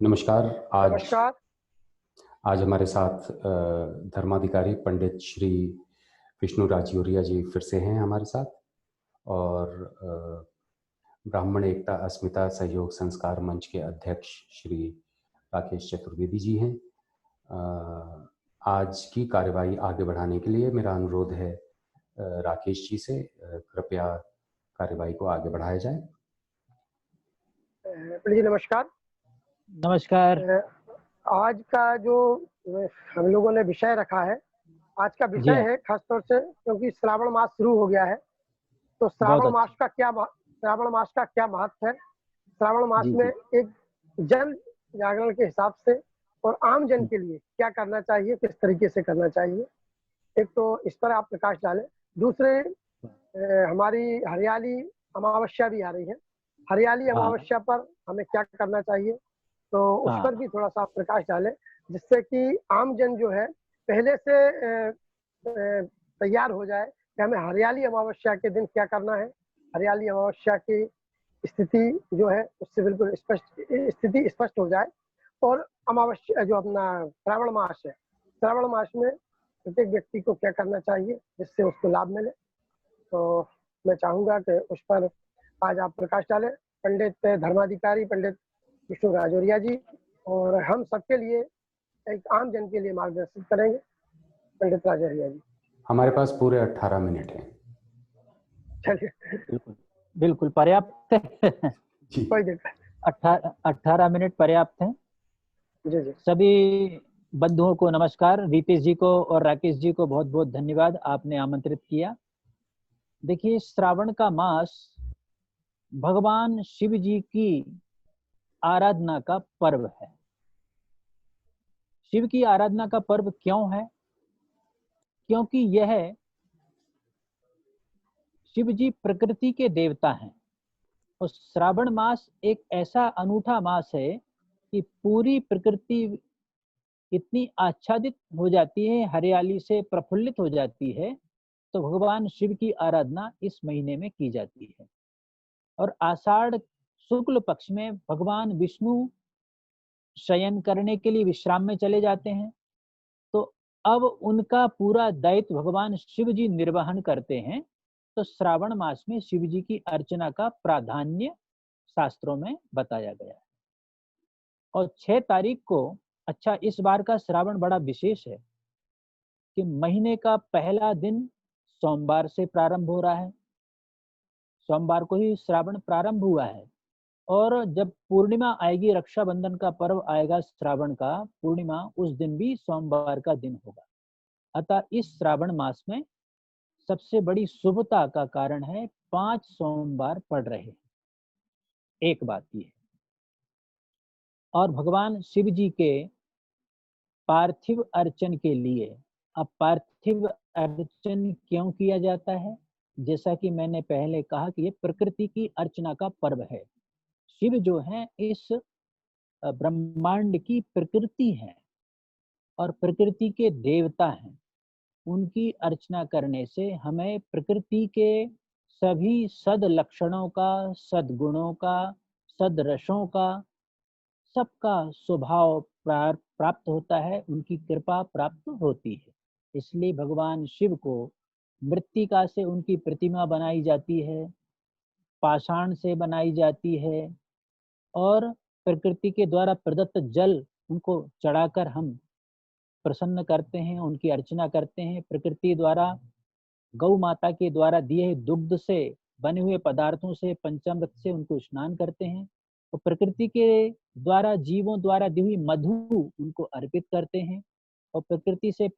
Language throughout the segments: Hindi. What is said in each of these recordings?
नमस्कार। आज नमस्कार। आज हमारे साथ धर्माधिकारी पंडित श्री विष्णु राजौरिया जी फिर से हैं हमारे साथ। और ब्राह्मण एकता अस्मिता सहयोग संस्कार मंच के अध्यक्ष श्री राकेश चतुर्वेदी जी हैं। आज की कार्यवाही आगे बढ़ाने के लिए मेरा अनुरोध है राकेश जी से, कृपया कार्यवाही को आगे बढ़ाया जाए। पंडित जी नमस्कार। नमस्कार। आज का जो हम लोगों ने विषय रखा है, आज का विषय है खासतौर से क्योंकि श्रावण मास शुरू हो गया है, तो श्रावण मास का क्या महत्व है। श्रावण मास में एक जन जागरण के हिसाब से और आम जन के लिए क्या करना चाहिए, किस तरीके से करना चाहिए, एक तो इस पर आप प्रकाश डालें। दूसरे, हमारी हरियाली अमावस्या भी आ रही है, हरियाली अमावस्या पर हमें क्या करना चाहिए, तो उस पर भी थोड़ा सा प्रकाश डालें, जिससे कि आम जन जो है पहले से तैयार हो जाए कि हमें हरियाली अमावस्या के दिन क्या करना है। हरियाली अमावस्या की स्थिति जो है उससे बिल्कुल स्थिति स्पष्ट हो जाए। और अमावस्या जो अपना श्रावण मास है, श्रावण मास में प्रत्येक व्यक्ति को क्या करना चाहिए जिससे उसको लाभ मिले, तो मैं चाहूँगा कि उस पर आज आप प्रकाश डालें। पंडित धर्माधिकारी पंडित विष्णु राजौरिया जी और हम सबके लिए, एक आम जन के लिए मार्गदर्शित करेंगे पंडित राजौरिया जी। हमारे पास पूरे 18 मिनट हैं। चलिए, बिल्कुल पर्याप्त है। कोई दिक्कत। 18 मिनट पर्याप्त हैं। जी। सभी बंधुओं को नमस्कार। वीपी जी को और राकेश जी को बहुत बहुत धन्यवाद, आपने आमंत्रित किया। देखिए, श्रावण का मास भगवान शिव जी की आराधना का पर्व है। शिव की आराधना का पर्व क्यों है? क्योंकि यह शिव जी प्रकृति के देवता हैं और श्रावण मास एक ऐसा अनूठा मास है कि पूरी प्रकृति इतनी आच्छादित हो जाती है, हरियाली से प्रफुल्लित हो जाती है, तो भगवान शिव की आराधना इस महीने में की जाती है। और आषाढ़ शुक्ल पक्ष में भगवान विष्णु शयन करने के लिए विश्राम में चले जाते हैं, तो अब उनका पूरा दायित्व भगवान शिव जी निर्वहन करते हैं। तो श्रावण मास में शिव जी की अर्चना का प्राधान्य शास्त्रों में बताया गया है। और 6 तारीख को, अच्छा, इस बार का श्रावण बड़ा विशेष है कि महीने का पहला दिन सोमवार से प्रारंभ हो रहा है। सोमवार को ही श्रावण प्रारंभ हुआ है और जब पूर्णिमा आएगी, रक्षाबंधन का पर्व आएगा श्रावण का पूर्णिमा, उस दिन भी सोमवार का दिन होगा। अतः इस श्रावण मास में सबसे बड़ी शुभता का कारण है 5 सोमवार पड़ रहे हैं। एक बात ये है। और भगवान शिव जी के पार्थिव अर्चन के लिए, अब पार्थिव अर्चन क्यों किया जाता है? जैसा कि मैंने पहले कहा कि ये प्रकृति की अर्चना का पर्व है। शिव जो है इस ब्रह्मांड की प्रकृति है और प्रकृति के देवता हैं। उनकी अर्चना करने से हमें प्रकृति के सभी सद लक्षणों का, सद्गुणों का, सदरसों का, सबका स्वभाव प्राप्त होता है, उनकी कृपा प्राप्त होती है। इसलिए भगवान शिव को मृत्तिका से उनकी प्रतिमा बनाई जाती है, पाषाण से बनाई जाती है और प्रकृति के द्वारा प्रदत्त जल उनको चढ़ाकर हम प्रसन्न करते हैं, उनकी अर्चना करते हैं। प्रकृति द्वारा, गौ माता के द्वारा दिए दुग्ध से बने हुए पदार्थों से, पंचामृत से उनको स्नान करते हैं और प्रकृति के द्वारा, जीवों द्वारा दी हुई मधु उनको अर्पित करते हैं। और प्रकृति से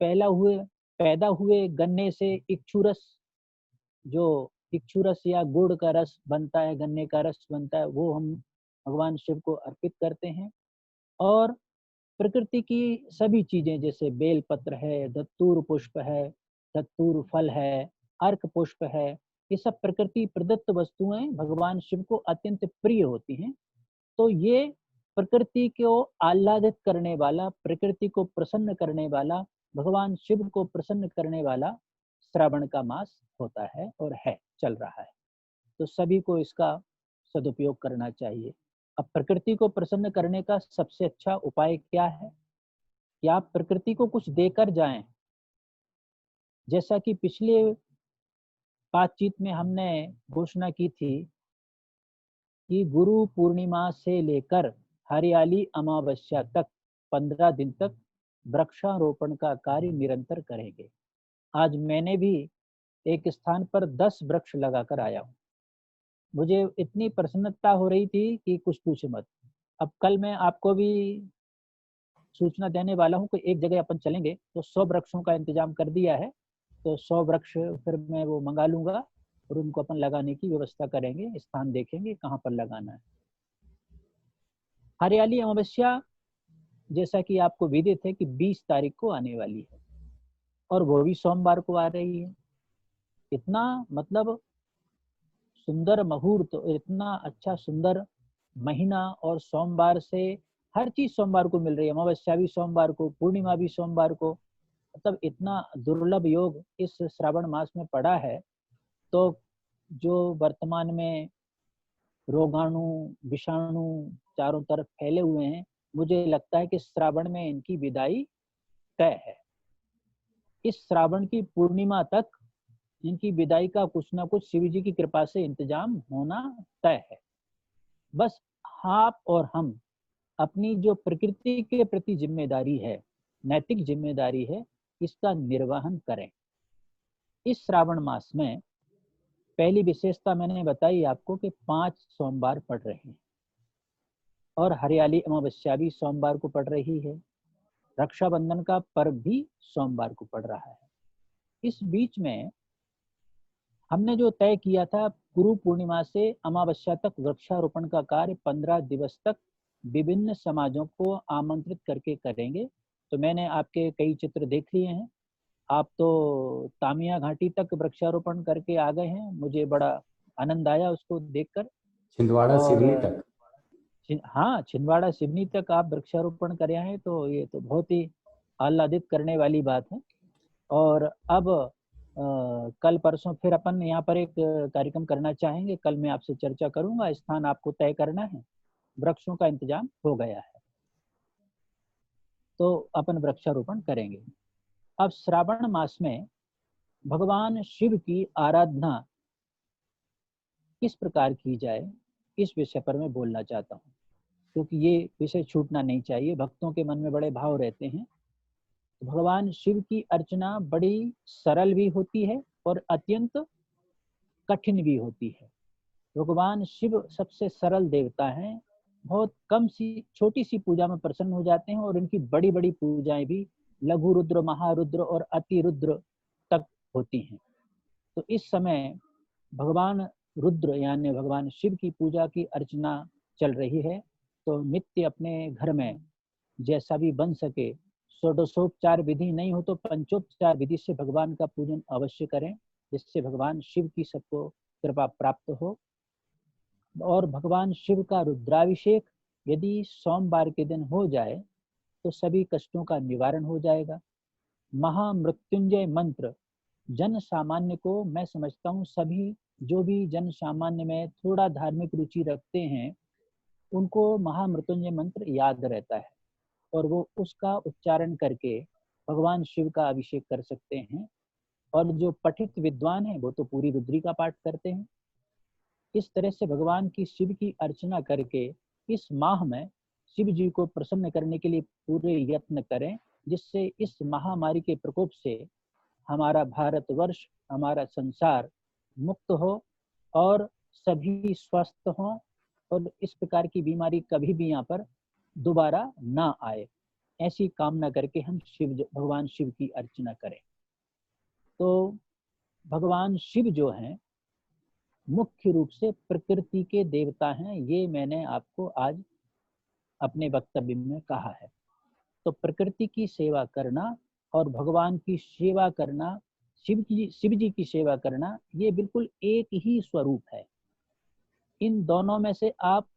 पैदा हुए गन्ने से इक्षुरस या गुड़ का रस बनता है, गन्ने का रस बनता है, वो हम भगवान शिव को अर्पित करते हैं। और प्रकृति की सभी चीजें, जैसे बेल पत्र है, धतूर पुष्प है, धतूर फल है, अर्क पुष्प है, ये सब प्रकृति प्रदत्त वस्तुएं भगवान शिव को अत्यंत प्रिय होती हैं। तो ये प्रकृति को आह्लादित करने वाला, प्रकृति को प्रसन्न करने वाला, भगवान शिव को प्रसन्न करने वाला श्रावण का मास होता है और है, चल रहा है। तो सभी को इसका सदुपयोग करना चाहिए। अब प्रकृति को प्रसन्न करने का सबसे अच्छा उपाय क्या है कि आप प्रकृति को कुछ देकर जाएं। जैसा कि पिछले बातचीत में हमने घोषणा की थी कि गुरु पूर्णिमा से लेकर हरियाली अमावस्या तक 15 दिन तक वृक्षारोपण का कार्य निरंतर करेंगे। आज मैंने भी एक स्थान पर 10 वृक्ष लगाकर आया हूँ। मुझे इतनी प्रसन्नता हो रही थी कि कुछ पूछे मत। अब कल मैं आपको भी सूचना देने वाला हूँ कि एक जगह अपन चलेंगे, तो 100 वृक्षों का इंतजाम कर दिया है। तो 100 वृक्ष फिर मैं वो मंगा लूंगा और उनको अपन लगाने की व्यवस्था करेंगे, स्थान देखेंगे कहाँ पर लगाना है। हरियाली अमावस्या जैसा कि आपको विदित है कि 20 तारीख को आने वाली है और वो भी सोमवार को आ रही है। इतना मतलब सुंदर मुहूर्त, इतना अच्छा सुंदर महीना, और सोमवार से हर चीज सोमवार को मिल रही है। अमावस्या भी सोमवार को, पूर्णिमा भी सोमवार को, मतलब इतना दुर्लभ योग इस श्रावण मास में पड़ा है। तो जो वर्तमान में रोगाणु विषाणु चारों तरफ फैले हुए हैं, मुझे लगता है कि श्रावण में इनकी विदाई तय है। इस श्रावण की पूर्णिमा तक इनकी विदाई का कुछ ना कुछ शिव जी की कृपा से इंतजाम होना तय है। बस आप और हम अपनी जो प्रकृति के प्रति जिम्मेदारी है, नैतिक जिम्मेदारी है, इसका निर्वहन करें। इस श्रावण मास में पहली विशेषता मैंने बताई आपको कि 5 सोमवार पड़ रहे हैं और हरियाली अमावस्या भी सोमवार को पड़ रही है। रक्षाबंधन का पर्व भी सोमवार को पड़ रहा है। इस बीच में हमने जो तय किया था, गुरु पूर्णिमा से अमावस्या तक वृक्षारोपण का कार्य 15 दिवस तक विभिन्न समाजों को आमंत्रित करके करेंगे। तो मैंने आपके कई चित्र देख लिए हैं। आप तो तामिया घाटी तक वृक्षारोपण करके आ गए हैं, मुझे बड़ा आनंद आया उसको देखकर। छिंदवाड़ा सिवनी तक, हाँ, छिंदवाड़ा सिवनी तक आप वृक्षारोपण करे हैं, तो ये तो बहुत ही आह्लादित करने वाली बात है। और अब कल परसों फिर अपन यहाँ पर एक कार्यक्रम करना चाहेंगे। कल मैं आपसे चर्चा करूंगा, स्थान आपको तय करना है, वृक्षों का इंतजाम हो गया है, तो अपन वृक्षारोपण करेंगे। अब श्रावण मास में भगवान शिव की आराधना किस प्रकार की जाए, इस विषय पर मैं बोलना चाहता हूँ, क्योंकि ये विषय छूटना नहीं चाहिए। भक्तों के मन में बड़े भाव रहते हैं। भगवान शिव की अर्चना बड़ी सरल भी होती है और अत्यंत कठिन भी होती है। भगवान शिव सबसे सरल देवता हैं, बहुत कम सी छोटी सी पूजा में प्रसन्न हो जाते हैं, और इनकी बड़ी बड़ी पूजाएं भी लघु रुद्र, महारुद्र और अति रुद्र तक होती हैं। तो इस समय भगवान रुद्र यानी भगवान शिव की पूजा की अर्चना चल रही है। तो नित्य अपने घर में जैसा भी बन सके, षोडशोपचार विधि नहीं हो तो पंचोपचार विधि से भगवान का पूजन अवश्य करें, जिससे भगवान शिव की सबको कृपा प्राप्त हो। और भगवान शिव का रुद्राभिषेक यदि सोमवार के दिन हो जाए तो सभी कष्टों का निवारण हो जाएगा। महामृत्युंजय मंत्र जन सामान्य को, मैं समझता हूँ सभी जो भी जन सामान्य में थोड़ा धार्मिक रुचि रखते हैं, उनको महामृत्युंजय मंत्र याद रहता है और वो उसका उच्चारण करके भगवान शिव का अभिषेक कर सकते हैं। और जो पठित विद्वान है वो तो पूरी रुद्री का पाठ करते हैं। इस तरह से भगवान की शिव की अर्चना करके इस माह में शिव जी को प्रसन्न करने के लिए पूरे यत्न करें, जिससे इस महामारी के प्रकोप से हमारा भारतवर्ष, हमारा संसार मुक्त हो और सभी स्वस्थ हों और इस प्रकार की बीमारी कभी भी यहाँ पर दोबारा ना आए। ऐसी कामना करके हम भगवान शिव की अर्चना करें। तो भगवान शिव जो हैं मुख्य रूप से प्रकृति के देवता हैं, ये मैंने आपको आज अपने वक्तव्य में कहा है। तो प्रकृति की सेवा करना और भगवान की सेवा करना, शिव जी की सेवा करना, ये बिल्कुल एक ही स्वरूप है। इन दोनों में से आप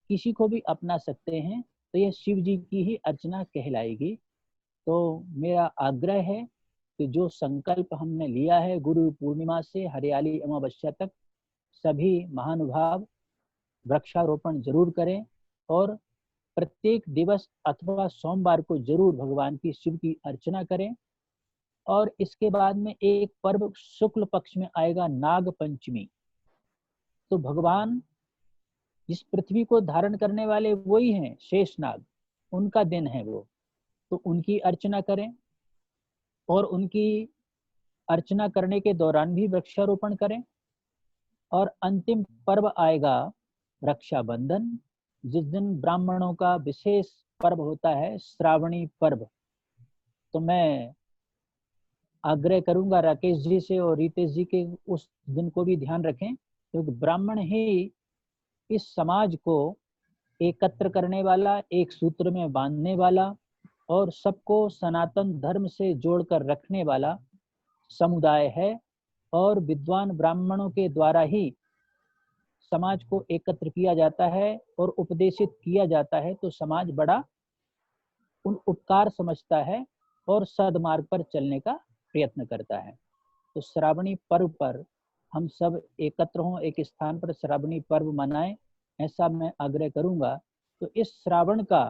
किसी को भी अपना सकते हैं, तो यह शिव जी की ही अर्चना कहलाएगी। तो मेरा आग्रह है कि जो संकल्प हमने लिया है गुरु पूर्णिमा से हरियाली अमावस्या तक, सभी महानुभाव वृक्षारोपण जरूर करें और प्रत्येक दिवस अथवा सोमवार को जरूर भगवान की शिव की अर्चना करें। और इसके बाद में एक पर्व शुक्ल पक्ष में आएगा, नाग पंचमी। तो भगवान इस पृथ्वी को धारण करने वाले वही हैं, शेषनाग, उनका दिन है वो। तो उनकी अर्चना करें और उनकी अर्चना करने के दौरान भी वृक्षारोपण करें। और अंतिम पर्व आएगा रक्षाबंधन, जिस दिन ब्राह्मणों का विशेष पर्व होता है, श्रावणी पर्व। तो मैं आग्रह करूंगा राकेश जी से और रितेश जी के उस दिन को भी ध्यान रखें, क्योंकि ब्राह्मण ही इस समाज को एकत्र करने वाला, एक सूत्र में बांधने वाला और सबको सनातन धर्म से जोड़कर रखने वाला समुदाय है। और विद्वान ब्राह्मणों के द्वारा ही समाज को एकत्र किया जाता है और उपदेशित किया जाता है, तो समाज बड़ा उन उपकार समझता है और सद्मार्ग पर चलने का प्रयत्न करता है। तो श्रावणी पर्व पर हम सब एकत्र हों, एक स्थान पर श्रावणी पर्व मनाएं, ऐसा मैं आग्रह करूंगा। तो इस श्रावण का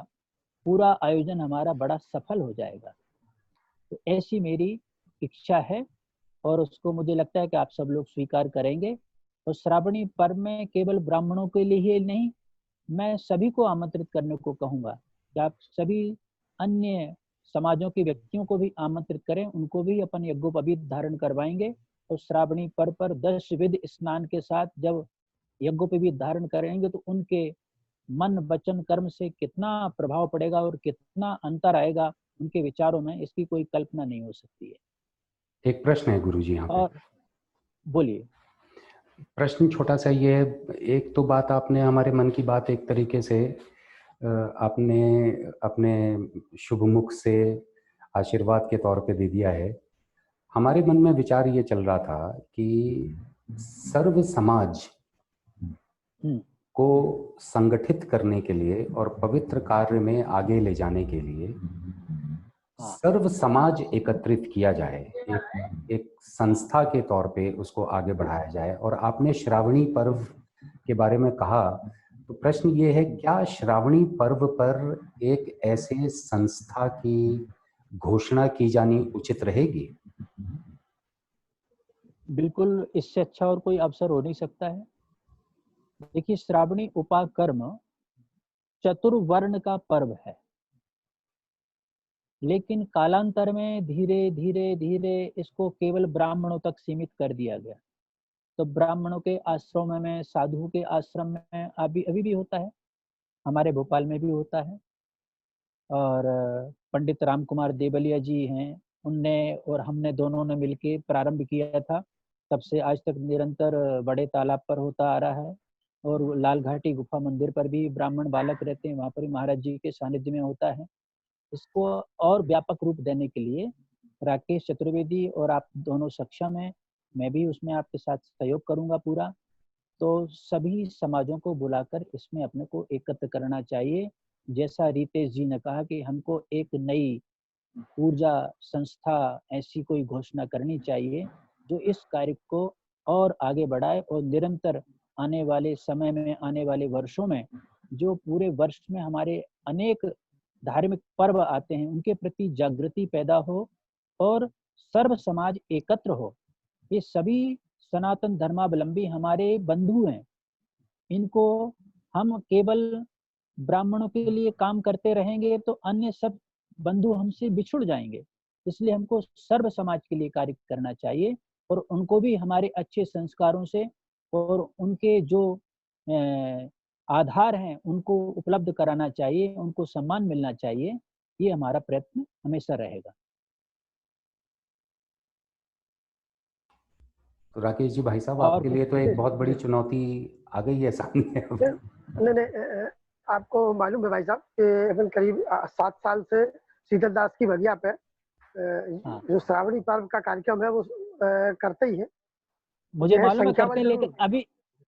पूरा आयोजन हमारा बड़ा सफल हो जाएगा। तो ऐसी मेरी इच्छा है और उसको मुझे लगता है कि आप सब लोग स्वीकार करेंगे। और श्रावणी पर्व में केवल ब्राह्मणों के लिए ही नहीं, मैं सभी को आमंत्रित करने को कहूँगा कि आप सभी अन्य समाजों के व्यक्तियों को भी आमंत्रित करें, उनको भी अपन यज्ञोपवीत धारण करवाएंगे। और श्रावणी पर्व पर 10 विध स्नान के साथ जब यज्ञोपवीत धारण करेंगे तो उनके मन वचन कर्म से कितना प्रभाव पड़ेगा और कितना अंतर आएगा उनके विचारों में, इसकी कोई कल्पना नहीं हो सकती है। एक प्रश्न है गुरुजी यहाँ पे। और बोलिए। प्रश्न छोटा सा ये है, एक तो बात आपने हमारे मन की बात एक तरीके से आपने अपने शुभ मुख से आशीर्वाद के तौर पे दे दिया है। हमारे मन में विचार ये चल रहा था कि सर्व समाज को संगठित करने के लिए और पवित्र कार्य में आगे ले जाने के लिए सर्व समाज एकत्रित किया जाए, एक संस्था के तौर पे उसको आगे बढ़ाया जाए। और आपने श्रावणी पर्व के बारे में कहा, तो प्रश्न ये है, क्या श्रावणी पर्व पर एक ऐसे संस्था की घोषणा की जानी उचित रहेगी? बिल्कुल, इससे अच्छा और कोई अवसर हो नहीं सकता है। देखिए, श्रावणी उपाकर्म चतुर्वर्ण का पर्व है, लेकिन कालांतर में धीरे धीरे धीरे इसको केवल ब्राह्मणों तक सीमित कर दिया गया। तो ब्राह्मणों के आश्रम में, साधुओं के आश्रम में अभी भी होता है, हमारे भोपाल में भी होता है। और पंडित राम कुमार देवलिया जी हैं, उनने और हमने दोनों ने मिलके प्रारंभ किया था। तब से आज तक निरंतर बड़े तालाब पर होता आ रहा है। और लाल घाटी गुफा मंदिर पर भी ब्राह्मण बालक रहते हैं, वहाँ पर भी महाराज जी के सानिध्य में होता है। इसको और व्यापक रूप देने के लिए राकेश चतुर्वेदी और आप दोनों सक्षम हैं, मैं भी उसमें आपके साथ सहयोग करूंगा पूरा। तो सभी समाजों को बुलाकर इसमें अपने को एकत्र करना चाहिए। जैसा रितेश जी ने कहा कि हमको एक नई ऊर्जा संस्था ऐसी कोई घोषणा करनी चाहिए जो इस कार्य को और आगे बढ़ाए और निरंतर आने वाले समय में, आने वाले वर्षों में, जो पूरे वर्ष में हमारे अनेक धार्मिक पर्व आते हैं, उनके प्रति जागृति पैदा हो और सर्व समाज एकत्र हो। ये सभी सनातन धर्मावलंबी हमारे बंधु हैं, इनको हम केवल ब्राह्मणों के लिए काम करते रहेंगे तो अन्य सब बंधु हमसे बिछुड़ जाएंगे। इसलिए हमको सर्व समाज के लिए कार्य करना चाहिए और उनको भी हमारे अच्छे संस्कारों से और उनके जो आधार हैं उनको उपलब्ध कराना चाहिए, उनको सम्मान मिलना चाहिए। ये हमारा प्रयत्न हमेशा रहेगा। तो राकेश जी भाई साहब, आपके लिए तो एक बहुत बड़ी चुनौती आ गई है सामने। नहीं, आपको मालूम है भाई साहब कि अपन करीब 7 साल से शीतल दास की बगिया पे जो श्रावणी पर्व का कार्यक्रम है वो करते ही है। मुझे मालूम है करते हैं, लेकिन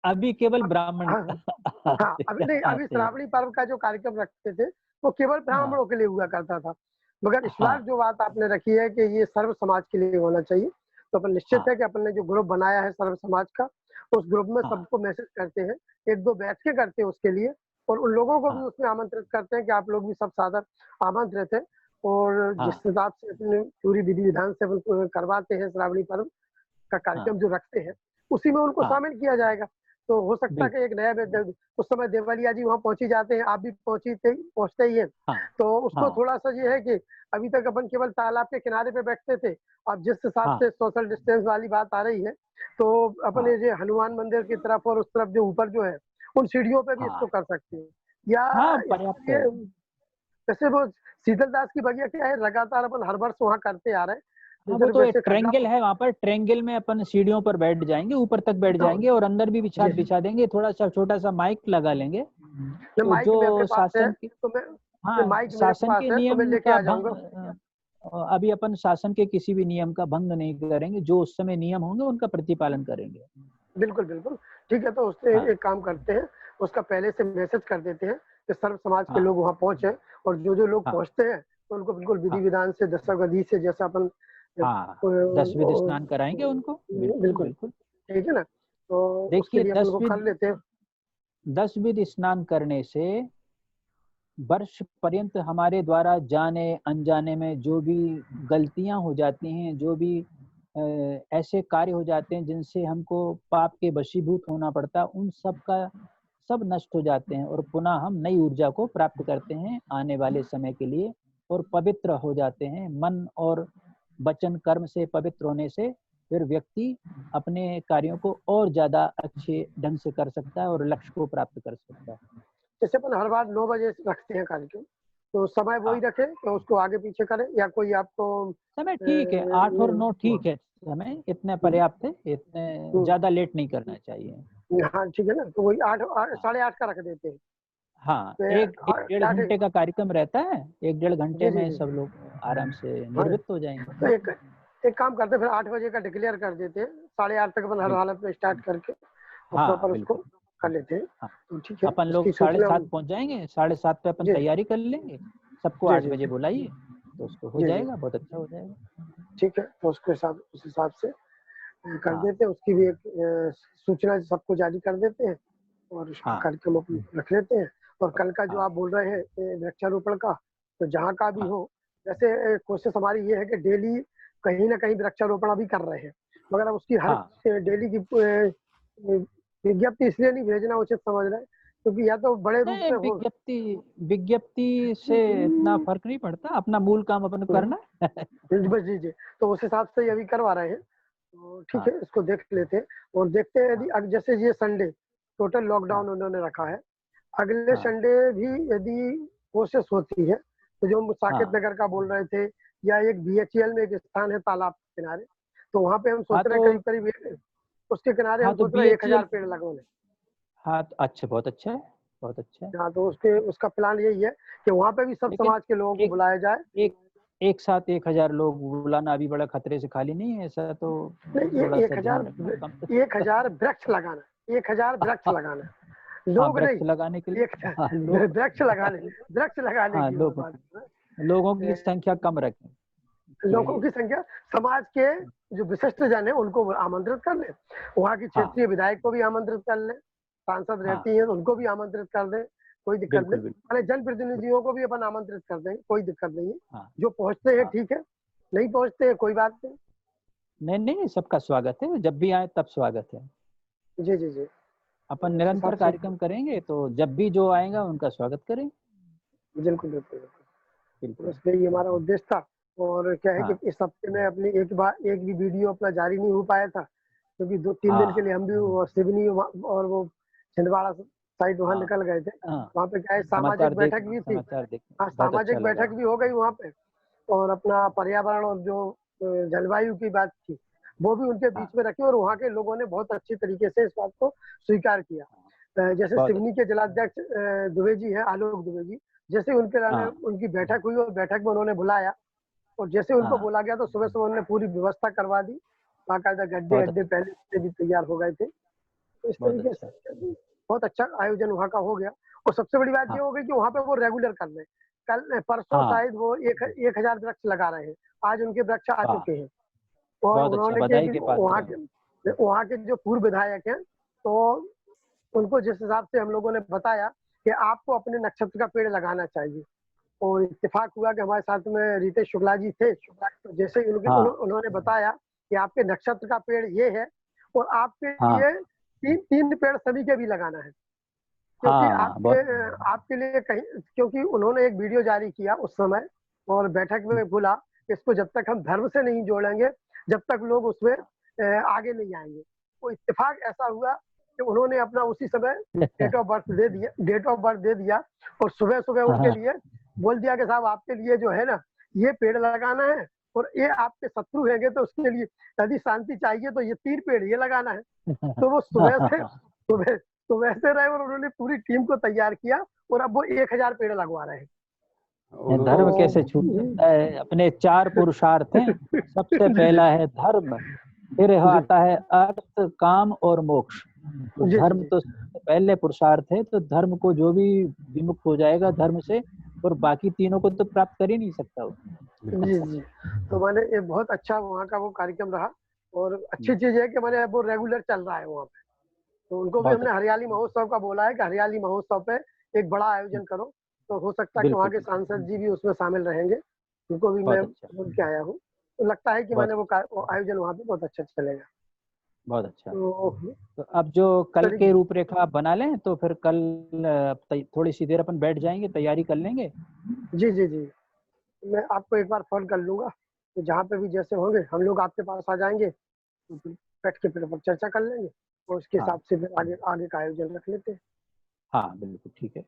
अभी केवल ब्राह्मण। हाँ, अभी श्रावणी पर्व का जो कार्यक्रम रखते थे वो केवल ब्राह्मणों के लिए हुआ करता था। मगर इस बार जो बात आपने रखी है कि ये सर्व समाज के लिए होना चाहिए, तो अपन निश्चित है कि अपन ने जो ग्रुप बनाया है सर्व समाज का, उस ग्रुप में सबको मैसेज करते हैं, 1-2 बैठ के करते हैं उसके लिए, और उन लोगों को भी हाँ। उसमें आमंत्रित करते हैं कि आप लोग भी सब सादर आमंत्रित हैं। और जिस हाँ। हिसाब से अपने पूरी विधि विधान से अपन करवाते हैं श्रावणी पर्व का हाँ। कार्यक्रम जो रखते हैं, उसी में उनको हाँ। शामिल किया जाएगा। तो हो सकता है बिल्कुल। कि एक नया उस समय देवलिया जी वहाँ पहुंची जाते हैं, आप भी पहुंचते ही हैं। हाँ। तो उसको हाँ। थोड़ा सा ये है कि अभी तक अपन केवल तालाब के किनारे पे बैठते थे, अब जिस हिसाब हाँ। से सोशल डिस्टेंस वाली बात आ रही है, तो अपन हाँ। ये हनुमान मंदिर की तरफ और उस तरफ जो ऊपर जो है, उन सीढ़ियों पे भी इसको हाँ। कर सकते हैं। या हाँ, पर्याप्त इसके है। लिए जैसे वो शीतल दास की बगिया क्या है, लगातार अपन हर वर्ष वहाँ करते आ रहे हैं। हाँ, वो जिधर तो एक वैसे ट्रेंगल है वहाँ पर, ट्रेंगल में अपन सीढ़ियों पर बैठ जाएंगे, ऊपर तक बैठ जाएंगे और अंदर भी बिछा देंगे, थोड़ा सा छोटा सा माइक लगा लेंगे। तो माइक मेरे जो पास है, शासन के, तो हाँ, माइक मेरे शासन पास के है तो मैं नियम लेके का आ जाऊंगा। भंग, अभी अपन शासन के किसी भी नियम का भंग नहीं करेंगे, जो उस समय नियम होंगे उनका प्रतिपालन करेंगे। बिल्कुल बिल्कुल ठीक है। तो उससे हाँ। एक काम करते हैं, उसका पहले से मैसेज कर देते हैं कि सर्व समाज के हाँ। लोग वहाँ पहुंचे, और जो लोग हाँ। पहुंचते हैं तो उनको बिल्कुल विधि हाँ। विधान से दशविधि से जैसा अपन हाँ, 10 विधि स्नान कराएंगे उनको, बिल्कुल बिल्कुल बिल्कुल। ठीक है ना। तो उसके देखिए, लिए अपन वो कर लेते हैं। 10 विधि स्नान करने से वर्ष पर्यंत हमारे द्वारा जाने अनजाने में जो भी गलतियां हो जाती हैं, जो भी ऐसे कार्य हो जाते हैं जिनसे हमको पाप के वशीभूत होना पड़ता, उन सब का सब नष्ट हो जाते हैं और पुनः हम नई ऊर्जा को प्राप्त करते हैं आने वाले समय के लिए, और पवित्र हो जाते हैं। मन और वचन कर्म से पवित्र होने से फिर व्यक्ति अपने कार्यों को और ज्यादा अच्छे ढंग से कर सकता है और लक्ष्य को प्राप्त कर सकता है। जैसे अपन हर बार 9 बजे रखते हैं कार्यक्रम, तो समय वही हाँ, रखें तो उसको आगे पीछे करें, या कोई आपको समय ठीक है, 8 और 9 ठीक है, समय इतने पर्याप्त है, इतने ज्यादा लेट नहीं करना चाहिए। हाँ ठीक है ना। तो वही 8 हाँ। 8:30 का रख देते हैं। हाँ, तो एक डेढ़ क्या घंटे का कार्यक्रम रहता है, 1 डेढ़ घंटे जी जी में जी सब लोग आराम से हाँ। निवृत्त हो तो जाएंगे। एक काम करते हैं, फिर 8 बजे का डिक्लेयर कर देते हैं, 8:30 तक अपन हर बिल्कुल। हालत में स्टार्ट करके उसको हाँ, अपन उसको बिल्कुल। कर लेते हैं। हाँ, तो ठीक है, अपन उसकी लोग सूचना 7:30 पहुंच जाएंगे, 7:30 पे अपन जी तैयारी कर लेंगे, सबको जी 8 जी बजे बुलाइए तो उसको हो जी जी जाएगा, बहुत अच्छा हो जाएगा। ठीक है। तो उस हिसाब से कर हाँ। देते हैं, उसकी भी एक सूचना सबको जारी कर देते हैं, और उसका हाँ। कार्यक्रम अपन रख लेते हैं। और कल का जो हाँ। आप बोल रहे हैं वृक्षारोपण का, तो जहाँ का भी हाँ। हो, वैसे कोशिश हमारी ये है कि डेली कहीं ना कहीं वृक्षारोपण अभी कर रहे हैं, मगर अब उसकी हर हाँ, डेली की विज्ञप्ति इसलिए नहीं भेजना उचित समझ रहे हैं, क्योंकि या तो बड़े रूप नहीं, में हो। विज्ञप्ति विज्ञप्ति से इतना फर्क नहीं पड़ता, अपना मूल काम अपन को करना है। बस जी जी। तो उस हिसाब से ये अभी करवा रहे हैं, तो ठीक हाँ। है, इसको देख लेते हैं। और देखते हैं यदि हाँ। जैसे ये संडे टोटल हाँ। लॉकडाउन उन्होंने रखा है, अगले हाँ। संडे भी यदि कोशिश होती है, तो जो हम साकेत हाँ। नगर का बोल रहे थे, या एक बीएचईएल में एक स्थान है तालाब के किनारे, तो वहाँ पे हम सोच हाँ रहे तो हैं करीब करीब उसके किनारे हाँ हम तो सोच रहे हैं बीएचईएल, 1000 पेड़ लगवाने। हाँ तो अच्छा, बहुत अच्छा है, बहुत अच्छा है। हाँ, तो उसका प्लान यही है कि वहाँ पे भी सब लेकिन समाज के लोगों को एक बुलाया जाए। एक एक साथ 1000 लोग बुलाना अभी बड़ा खतरे से खाली नहीं है, ऐसा तो नहीं, थोड़ा ये सा ध्यान रखना कम से 1000 वृक्ष लगाना, 1000 वृक्ष लगाना, हाँ, लोग वृक्ष नहीं, लगाने के लिए। एक हाँ, लोग। वृक्ष लगाने हाँ, की लोग, बात है। लोगों की संख्या कम रखें लोगों कि। की संख्या, समाज के जो विशिष्ट जन है उनको आमंत्रित कर लें, वहाँ की हाँ। क्षेत्रीय विधायक को भी आमंत्रित कर लें, सांसद हाँ, रहती हैं तो उनको भी आमंत्रित कर दें, कोई दिक्कत नहीं। बिल्कुल बिल्कुल। माने जनप्रतिनिधियों को भी अपन आमंत्रित कर देंगे, कोई दिक्कत नहीं है। हाँ। जो पहुंचते हैं हाँ, ठीक है, नहीं पहुंचते हैं कोई बात नहीं। नहीं नहीं, सबका स्वागत है, जब भी आए तब स्वागत है। जी जी जी। अपन तो इस हिसाब निरंतर से कार्यक्रम करेंगे तो जब भी जो आएगा उनका स्वागत करें। बिल्कुल बिल्कुल बिल्कुल, बिल्कुल। बस यही हमारा उद्देश्य था। और क्या है कि हाँ। इस हफ्ते में अपनी एक भी वीडियो अपना जारी नहीं हो पाया था, क्योंकि 2-3 दिन के हाँ। लिए हम भी सिवनी और वो छिंदवाड़ा साइड वहाँ हाँ। निकल गए थे। हाँ, वहाँ पे क्या है, सामाजिक बैठक भी थी। समाचार देख हाँ, बहुत अच्छा सामाजिक लगा। बैठक भी हो गई वहाँ पे, और अपना पर्यावरण और जो जलवायु की बात थी, वो भी उनके बीच हाँ। में रखी, और वहाँ के लोगों ने बहुत अच्छी तरीके से इस बात को स्वीकार किया। जैसे बहुत सिवनी अच्छा। के जिलाध्यक्ष दुबे जी हैं, आलोक दुबे जी, जैसे हाँ। उनकी बैठक हुई और बैठक में उन्होंने बुलाया, और जैसे उनको हाँ, बोला गया तो सुबह सुबह उन्होंने पूरी व्यवस्था करवा दी, बाकायदा गड्ढे बहुत अड्डे अच्छा। पहले से भी तैयार हो गए थे। तो इस बहुत तरीके अच्छा। से बहुत अच्छा आयोजन वहाँ का हो गया। और सबसे बड़ी बात ये हाँ। हो गई कि वहाँ पे वो रेगुलर कर रहे हैं। कल परसों हाँ। शायद वो 1000 वृक्ष लगा रहे हैं, आज उनके वृक्ष आ वाह, चुके हैं। और बहुत अच्छा, उन्होंने बधाई के पात्र हैं। वहाँ के जो पूर्व विधायक हैं, तो उनको जिस हिसाब से हम लोगों ने बताया कि आपको अपने नक्षत्र का पेड़ लगाना चाहिए। और इत्तेफाक हुआ कि हमारे साथ में रितेश शुक्ला जी थे, तो जैसे ही उन्होंने बताया कि आपके नक्षत्र का पेड़ ये है और आपके लिए तीन पेड़ सभी के भी लगाना है, क्योंकि आपके लिए कहीं, क्योंकि उन्होंने एक वीडियो जारी किया उस समय और बैठक में बोला कि इसको जब तक हम धर्म से नहीं जोड़ेंगे जब तक लोग उसमें आगे नहीं आएंगे। तो इत्तेफाक ऐसा हुआ कि उन्होंने अपना उसी समय डेट ऑफ बर्थ दे दिया और सुबह सुबह उनके लिए बोल दिया कि साहब आपके लिए जो है ना ये पेड़ लगाना है और ये आपके शत्रु हैंगे तो उसके लिए यदि शांति चाहिए तो ये 3 पेड़ ये लगाना है। तो वो सुबह से रहे और उन्होंने पूरी टीम को तैयार किया और अब वो 1000 पेड़ लगवा रहे हैं। धर्म कैसे छूट सकता है? अपने 4 पुरुषार्थ हैं। सबसे पहला है धर्म, फिर आता है अर्थ, काम और मोक्ष। तो धर्म तो पहले पुरुषार्थ है, तो धर्म को जो भी विमुक्त हो जाएगा धर्म से, और बाकी तीनों को तो प्राप्त कर ही नहीं सकता वो। जी। तो मैंने ये बहुत अच्छा वहाँ का वो कार्यक्रम रहा और अच्छी चीज है कि मैंने वो रेगुलर चल रहा है वहाँ पे। तो उनको भी हमने हरियाली महोत्सव का बोला है कि हरियाली महोत्सव पे एक बड़ा आयोजन करो, तो हो सकता है कि वहाँ के सांसद जी भी उसमें शामिल रहेंगे। उनको भी मैं बोल के आया हूँ, तो लगता है कि मैंने वो आयोजन वहाँ पे बहुत अच्छा चलेगा। बहुत अच्छा। तो अब जो कल के रूपरेखा बना लें, तो फिर कल थोड़ी सी देर अपन बैठ जाएंगे, तैयारी कर लेंगे। जी, मैं आपको एक बार फोन कर लूंगा, तो जहाँ पे भी जैसे होंगे हम लोग आपके पास आ जाएंगे, तो बैठ के फिर चर्चा कर लेंगे और उसके हिसाब से फिर आगे का आयोजन रख लेते हैं। हाँ बिल्कुल, ठीक है।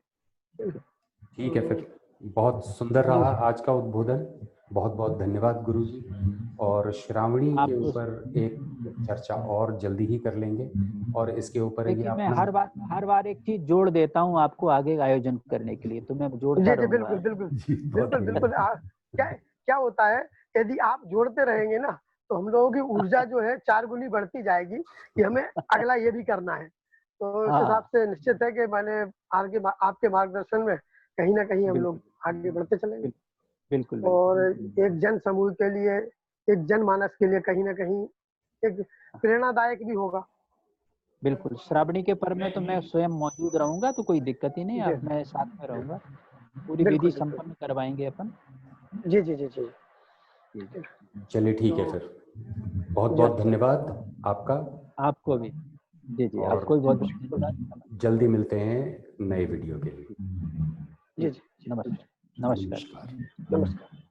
ठीक है, फिर बहुत सुंदर रहा आज का उद्बोधन। बहुत बहुत धन्यवाद गुरुजी। और श्रावणी के ऊपर एक चर्चा और जल्दी ही कर लेंगे और इसके ऊपर मैं हर बार एक चीज जोड़ देता हूँ आपको आगे आयोजन करने के लिए, तो मैं जोड़ता रहूंगा। बिल्कुल। क्या होता है, यदि आप जोड़ते रहेंगे ना तो हम लोगों की ऊर्जा जो है 4 गुनी बढ़ती जाएगी कि हमें अगला ये भी करना है। तो इस हिसाब से निश्चित है कि मैंने आपके मार्गदर्शन में कहीं ना कहीं हम लोग आगे बढ़ते चलेंगे। बिल्कुल। और एक जन समूह के लिए, एक जनमानस के लिए कहीं ना कहीं एक प्रेरणादायक भी होगा। बिल्कुल। श्रावणी के पर्व में तो मैं स्वयं मौजूद रहूंगा, तो कोई दिक्कत ही नहीं, आप मैं साथ में रहूंगा। पूरी विधि संपन्न करवाएंगे अपन। जी। चलिए ठीक है, फिर बहुत बहुत धन्यवाद आपका। आपको भी। जी, आपको भी बहुत बहुत धन्यवाद। जल्दी मिलते हैं नए वीडियो के लिए। जी, नमस्कार। नमस्कार।